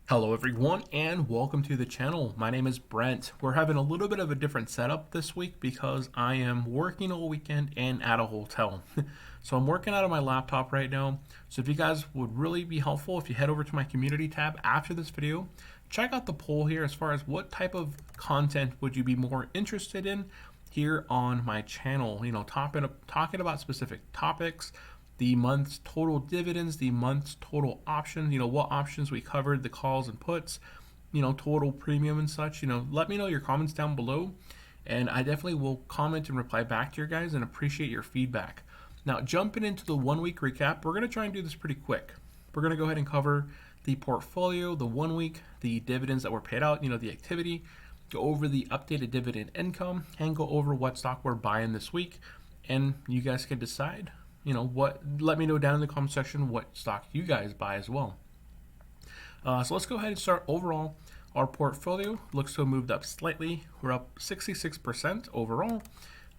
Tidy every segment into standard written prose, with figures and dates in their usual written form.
Hello everyone and welcome to the channel. My name is Brent. We're having a little bit of a different setup this week because I am working all weekend and at a hotel. So I'm working out of my laptop right now. So if you guys would really be helpful if you head over to my community tab after this video, check out the poll here as far as what type of content would you be more interested in here on my channel. Talking about specific topics, the month's total dividends, the month's total options, what options we covered, the calls and puts, total premium and such. Let me know your comments down below, and I definitely will comment and reply back to your guys and appreciate your feedback. Now, jumping into the 1 week recap, we're going to try and do this pretty quick. We're going to go ahead and cover the portfolio, the 1 week, the dividends that were paid out, the activity, go over the updated dividend income, and go over what stock we're buying this week. And you guys can decide let me know down in the comment section what stock you guys buy as well. So let's go ahead and start. Overall, our portfolio looks to have moved up slightly. We're up 66% overall.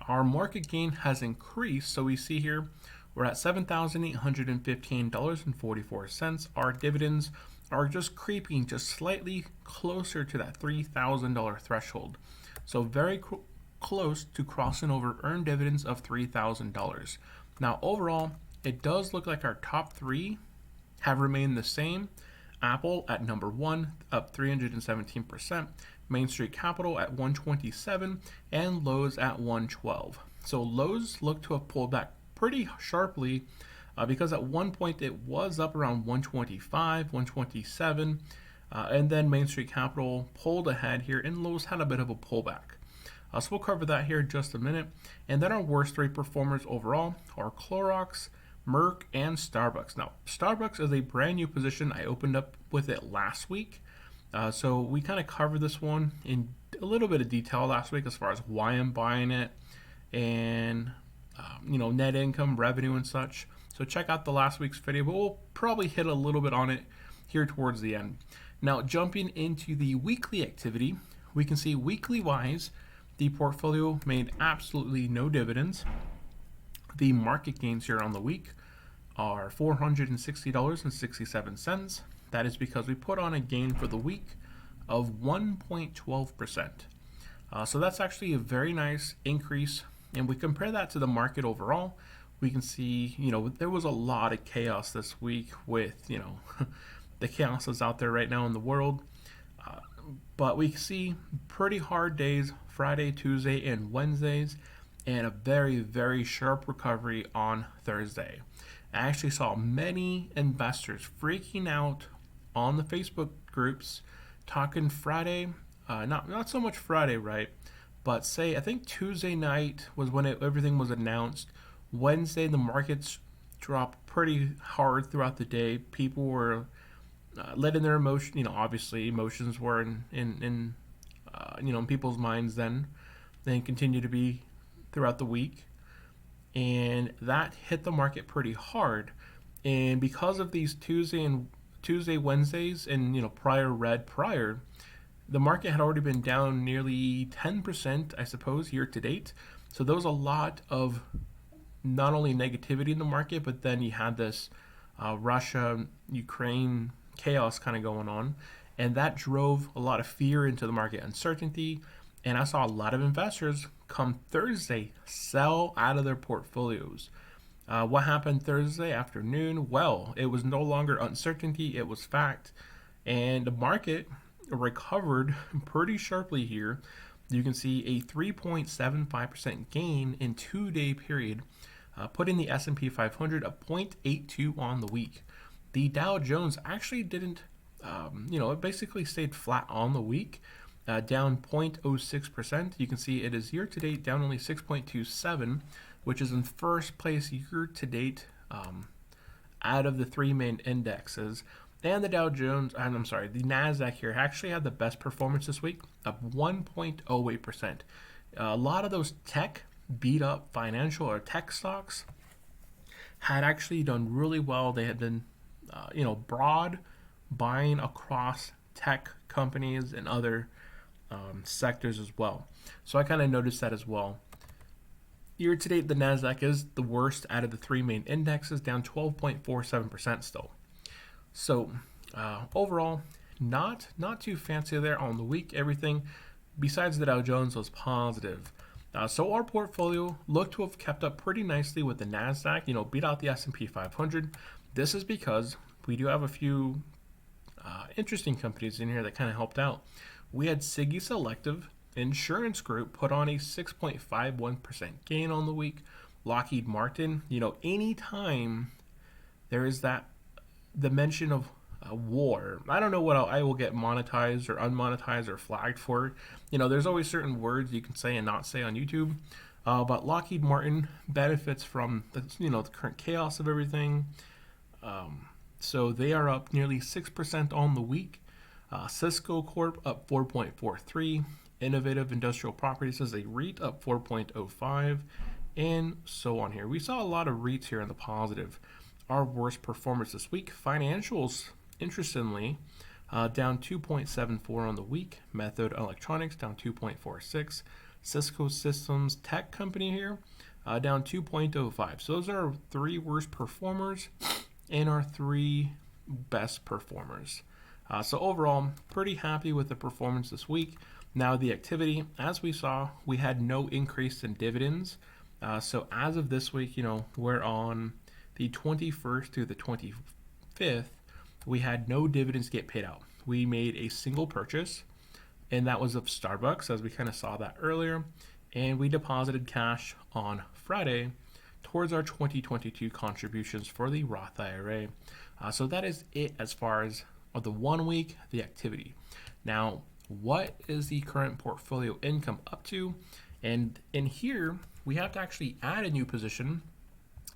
Our market gain has increased, so we see here we're at $7,815.44. Our dividends are just creeping just slightly closer to that $3,000 threshold, so very close to crossing over earned dividends of $3,000. Now, overall, it does look like our top three have remained the same. Apple at number 1, up 317%, Main Street Capital at 127, and Lowe's at 112. So Lowe's looked to have pulled back pretty sharply because at one point it was up around 125, 127, and then Main Street Capital pulled ahead here, and Lowe's had a bit of a pullback. So we'll cover that here in just a minute. And then our worst three performers overall are Clorox, Merck, and Starbucks. Now, Starbucks is a brand new position. I opened up with it last week. So we kind of covered this one in a little bit of detail last week as far as why I'm buying it and, net income, revenue, and such. So check out the last week's video, but we'll probably hit a little bit on it here towards the end. Now, jumping into the weekly activity, we can see weekly-wise, the portfolio made absolutely no dividends. The market gains here on the week are $460.67. That is because we put on a gain for the week of 1.12%. So that's actually a very nice increase. And we compare that to the market overall, we can see, there was a lot of chaos this week with, the chaos that's out there right now in the world. But we see pretty hard days Friday, Tuesday, and Wednesdays, and a very, very sharp recovery on Thursday. I actually saw many investors freaking out on the Facebook groups, talking Friday, not so much Friday, right? But I think Tuesday night was when everything was announced. Wednesday, the markets dropped pretty hard throughout the day. People were led in their emotion. Obviously emotions were in people's minds then continue to be throughout the week, and that hit the market pretty hard. And because of these Tuesday, Wednesdays, and prior, the market had already been down nearly 10%, I suppose, year to date. So there was a lot of not only negativity in the market, but then you had this Russia, Ukraine chaos kind of going on, and that drove a lot of fear into the market, uncertainty. And I saw a lot of investors come Thursday sell out of their portfolios. What happened Thursday afternoon? Well, it was no longer uncertainty, it was fact. And the market recovered pretty sharply here. You can see a 3.75% gain in 2-day period, putting the S&P 500 a 0.82 on the week. The Dow Jones actually didn't, it basically stayed flat on the week, down 0.06%. You can see it is year to date down only 6.27, which is in first place year to date out of the three main indexes. And the Dow Jones, the NASDAQ here actually had the best performance this week, up 1.08%. A lot of those tech beat up financial or tech stocks had actually done really well. They had been broad buying across tech companies and other sectors as well. So I kind of noticed that as well. Year to date, the NASDAQ is the worst out of the three main indexes, down 12.47% still. So overall, not too fancy there on the week. Everything besides the Dow Jones was positive. So our portfolio looked to have kept up pretty nicely with the Nasdaq. Beat out the S&P 500. This is because we do have a few interesting companies in here that kind of helped out. We had Siggy Selective Insurance Group put on a 6.51% gain on the week. Lockheed Martin, anytime there is the mention of war, I don't know what I will get monetized or unmonetized or flagged for. There's always certain words you can say and not say on YouTube. But Lockheed Martin benefits from the current chaos of everything. So they are up nearly 6% on the week. Cisco Corp up 4.43. Innovative Industrial Properties as a REIT up 4.05, and so on here. We saw a lot of REITs here in the positive. Our worst performance this week, financials, interestingly, down 2.74 on the week. Method Electronics down 2.46. Cisco Systems Tech Company here down 2.05. So those are our three worst performers and our three best performers. So overall, pretty happy with the performance this week. Now the activity, as we saw, we had no increase in dividends. So as of this week, we're on the 21st through the 25th. We had no dividends get paid out. We made a single purchase, and that was of Starbucks, as we kind of saw that earlier. And we deposited cash on Friday towards our 2022 contributions for the Roth IRA. So that is it as far as the 1 week, the activity. Now, what is the current portfolio income up to? And in here, we have to actually add a new position.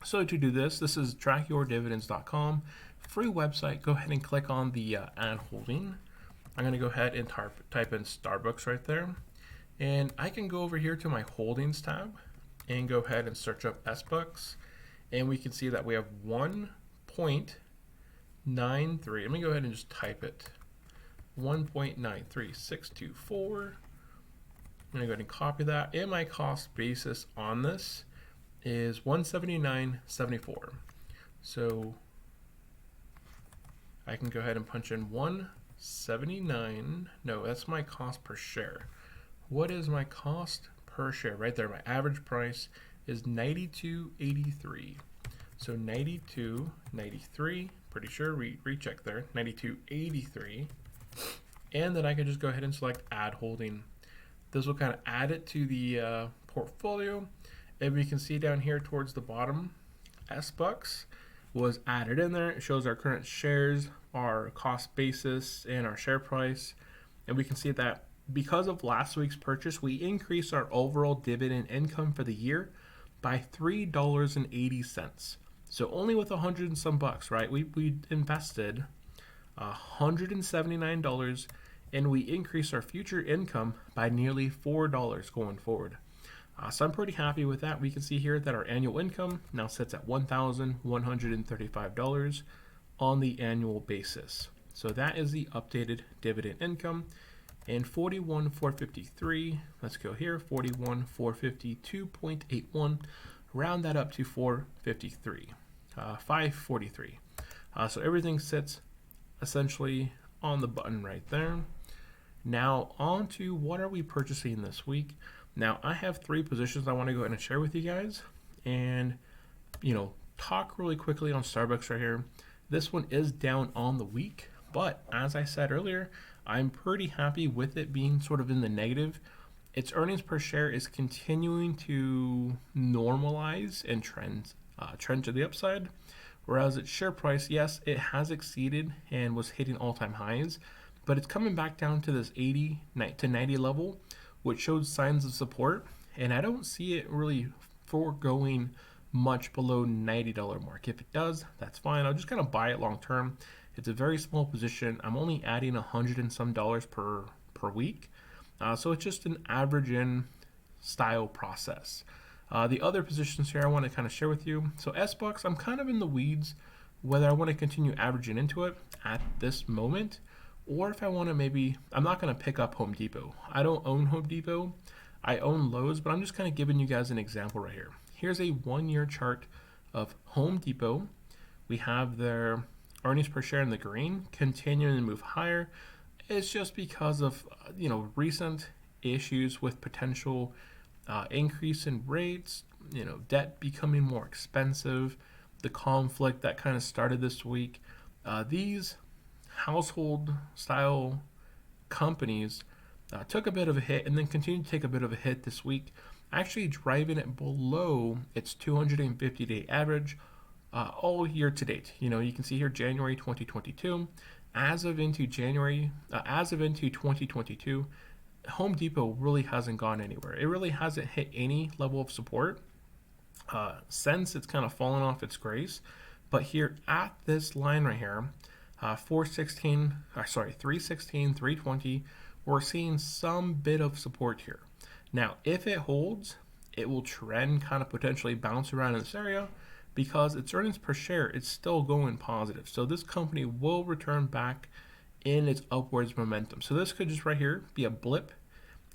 So to do this is trackyourdividends.com, free website. Go ahead and click on the add holding. I'm going to go ahead and type in Starbucks right there. And I can go over here to my holdings tab and go ahead and search up SBucks. And we can see that we have 1.93. Let me go ahead and just type it. 1.93624. I'm going to go ahead and copy that. And my cost basis on this is 179.74. So I can go ahead and punch in 179. No, that's my cost per share. What is my cost per share? Right there, my average price is 92.83. So 92.93. Pretty sure recheck there. 92.83. And then I can just go ahead and select add holding. This will kind of add it to the portfolio. And we can see down here towards the bottom, SBucks was added in there. It shows our current shares, our cost basis, and our share price. And we can see that because of last week's purchase, we increased our overall dividend income for the year by $3.80. So only with 100 and some bucks, right? We invested $179, and we increased our future income by nearly $4 going forward. So I'm pretty happy with that. We can see here that our annual income now sits at $1,135 on the annual basis. So that is the updated dividend income. And 41,453, let's go here, 41,452.81, round that up to 453, 543. So everything sits essentially on the button right there. Now on to what are we purchasing this week. Now I have 3 positions I want to go ahead and share with you guys, and talk really quickly on Starbucks right here. This one is down on the week, but as I said earlier, I'm pretty happy with it being sort of in the negative. Its earnings per share is continuing to normalize and trend to the upside, whereas its share price, yes, it has exceeded and was hitting all-time highs, but it's coming back down to this 80 to 90 level, which showed signs of support, and I don't see it really foregoing much below $90 mark. If it does, that's fine. I'll just kind of buy it long term. It's a very small position. I'm only adding $100 and some per week, so it's just an average in style process. The other positions here I want to kind of share with you. So SBucks, I'm kind of in the weeds whether I want to continue averaging into it at this moment, or if I want to I'm not going to pick up Home Depot. I don't own Home Depot. I own Lowe's, but I'm just kind of giving you guys an example right here. Here's a 1-year chart of Home Depot. We have their earnings per share in the green, continuing to move higher. It's just because of recent issues with potential increase in rates, debt becoming more expensive, the conflict that kind of started this week. These household style companies took a bit of a hit and then continued to take a bit of a hit this week, actually driving it below its 250-day average all year to date. You can see here January 2022, as of into 2022, Home Depot really hasn't gone anywhere. It really hasn't hit any level of support since it's kind of fallen off its grace. But here at this line right here, 316, 320, we're seeing some bit of support here. Now, if it holds, it will trend, kind of potentially bounce around in this area because its earnings per share is still going positive. So this company will return back in its upwards momentum. So this could just right here be a blip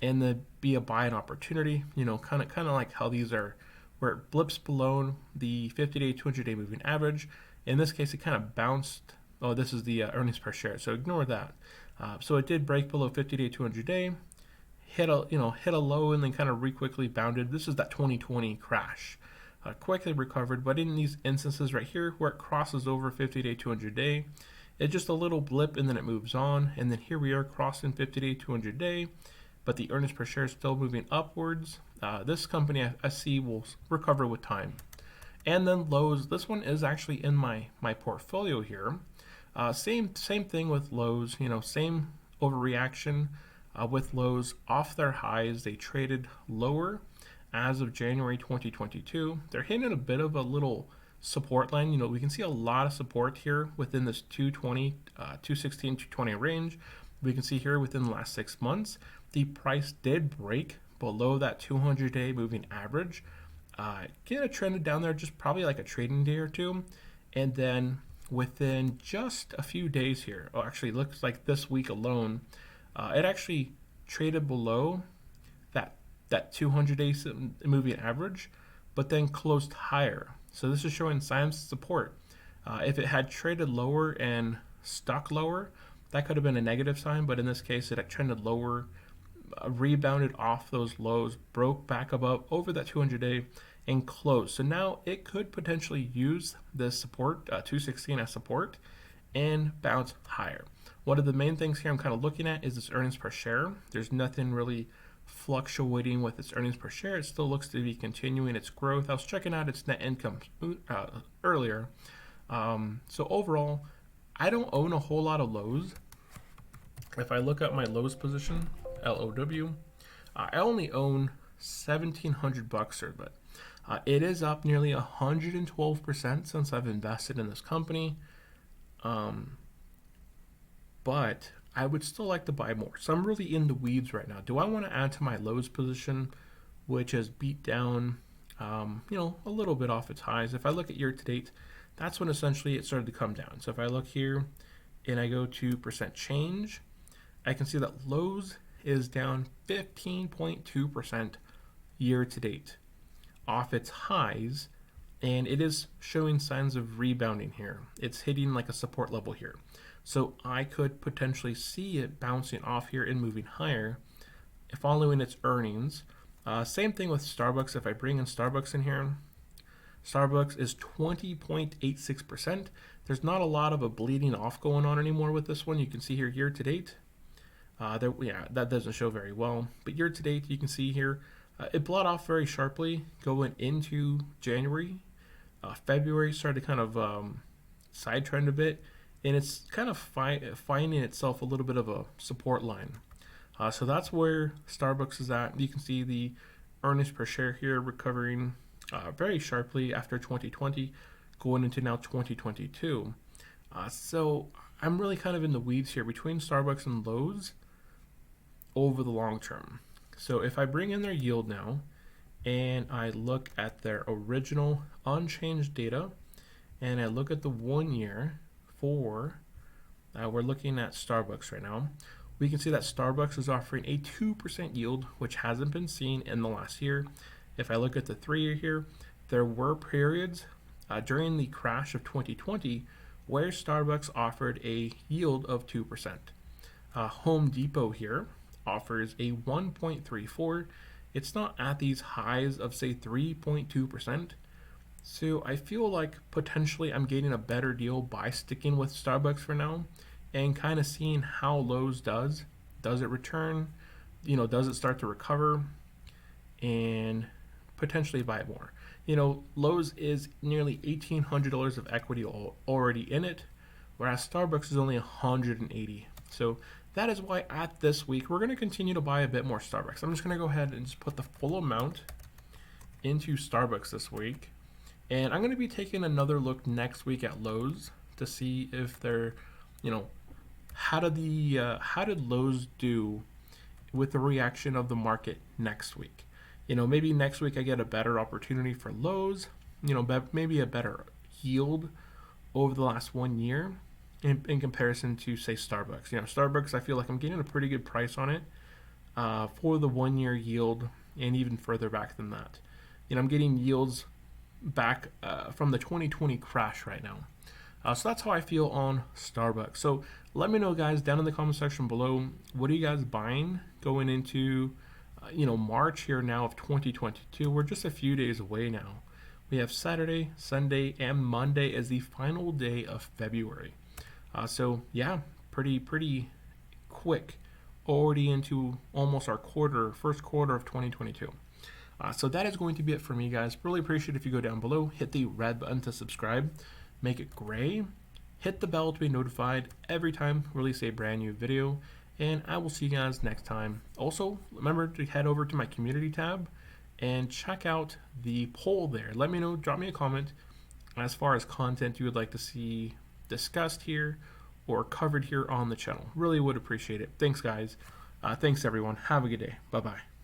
and then be a buying opportunity, kind of like how these are, where it blips below the 50-day, 200-day moving average. In this case, it kind of bounced. Oh, this is the earnings per share, so ignore that. So it did break below 50-day, 200-day, hit a low, and then kind of quickly bounded. This is that 2020 crash. Quickly recovered, but in these instances right here where it crosses over 50-day, 200-day, it's just a little blip and then it moves on. And then here we are crossing 50-day, 200-day, but the earnings per share is still moving upwards. This company I see will recover with time. And then Lowe's, this one is actually in my portfolio here. Same thing with Lowe's, same overreaction with Lowe's off their highs. They traded lower as of January 2022. They're hitting a bit of a little support line. We can see a lot of support here within this 220, 216, 220 range. We can see here within the last 6 months, the price did break below that 200-day moving average. Kind of trended down there just probably like a trading day or two. And then within just a few days here, actually looks like this week alone, it actually traded below that 200-day moving average, but then closed higher. So this is showing signs of support. If it had traded lower and stuck lower, that could have been a negative sign, but in this case, it trended lower, rebounded off those lows, broke back above over that 200-day, and closed. So now it could potentially use this support, 216 as support, and bounce higher. One of the main things here I'm kind of looking at is this earnings per share. There's nothing really fluctuating with its earnings per share. It still looks to be continuing its growth. I was checking out its net income earlier. So overall, I don't own a whole lot of Lowe's. If I look at my Lowe's position, LOW, I only own $1,700 but it is up nearly 112% since I've invested in this company. But I would still like to buy more. So I'm really in the weeds right now. Do I want to add to my Lowe's position, which has beat down, a little bit off its highs? If I look at year to date, that's when essentially it started to come down. So if I look here and I go to percent change, I can see that Lowe's is down 15.2% year to date off its highs, and it is showing signs of rebounding here. It's hitting like a support level here. So I could potentially see it bouncing off here and moving higher, following its earnings. Same thing with Starbucks. If I bring in Starbucks in here, Starbucks is 20.86%. There's not a lot of a bleeding off going on anymore with this one. You can see here year to date. That doesn't show very well. But year to date, you can see here, it bled off very sharply going into January. February started to kind of side trend a bit, and it's kind of finding itself a little bit of a support line. So that's where Starbucks is at. You can see the earnings per share here recovering very sharply after 2020, going into now 2022. So I'm really kind of in the weeds here between Starbucks and Lowe's over the long term. So if I bring in their yield now and I look at their original unchanged data and I look at the 1 year for, we're looking at Starbucks right now, we can see that Starbucks is offering a 2% yield, which hasn't been seen in the last year. If I look at the 3 year here, there were periods during the crash of 2020 where Starbucks offered a yield of 2%. Home Depot here offers a 1.34. It's not at these highs of say 3.2%. So I feel like potentially I'm getting a better deal by sticking with Starbucks for now and kind of seeing how Lowe's does. Does it return? Does it start to recover? And potentially buy more. Lowe's is nearly $1,800 of equity already in it, whereas Starbucks is only $180. So that is why at this week we're going to continue to buy a bit more Starbucks. I'm just going to go ahead and just put the full amount into Starbucks this week. And I'm going to be taking another look next week at Lowe's to see if they're, how did Lowe's do with the reaction of the market next week? Maybe next week I get a better opportunity for Lowe's, maybe a better yield over the last 1 year in comparison to, say, Starbucks. Starbucks, I feel like I'm getting a pretty good price on it for the 1 year yield and even further back than that. I'm getting yields back from the 2020 crash right now. So that's how I feel on Starbucks. So let me know, guys, down in the comment section below, what are you guys buying going into March here now of 2022. We're just a few days away now. We have Saturday, Sunday, and Monday as the final day of February. So yeah, pretty quick. Already into almost our first quarter of 2022. So that is going to be it for me, guys. Really appreciate if you go down below, hit the red button to subscribe, make it gray, hit the bell to be notified every time we release a brand new video, and I will see you guys next time. Also, remember to head over to my community tab and check out the poll there. Let me know, drop me a comment as far as content you would like to see discussed here or covered here on the channel. Really would appreciate it. Thanks, guys. Thanks, everyone. Have a good day. Bye-bye.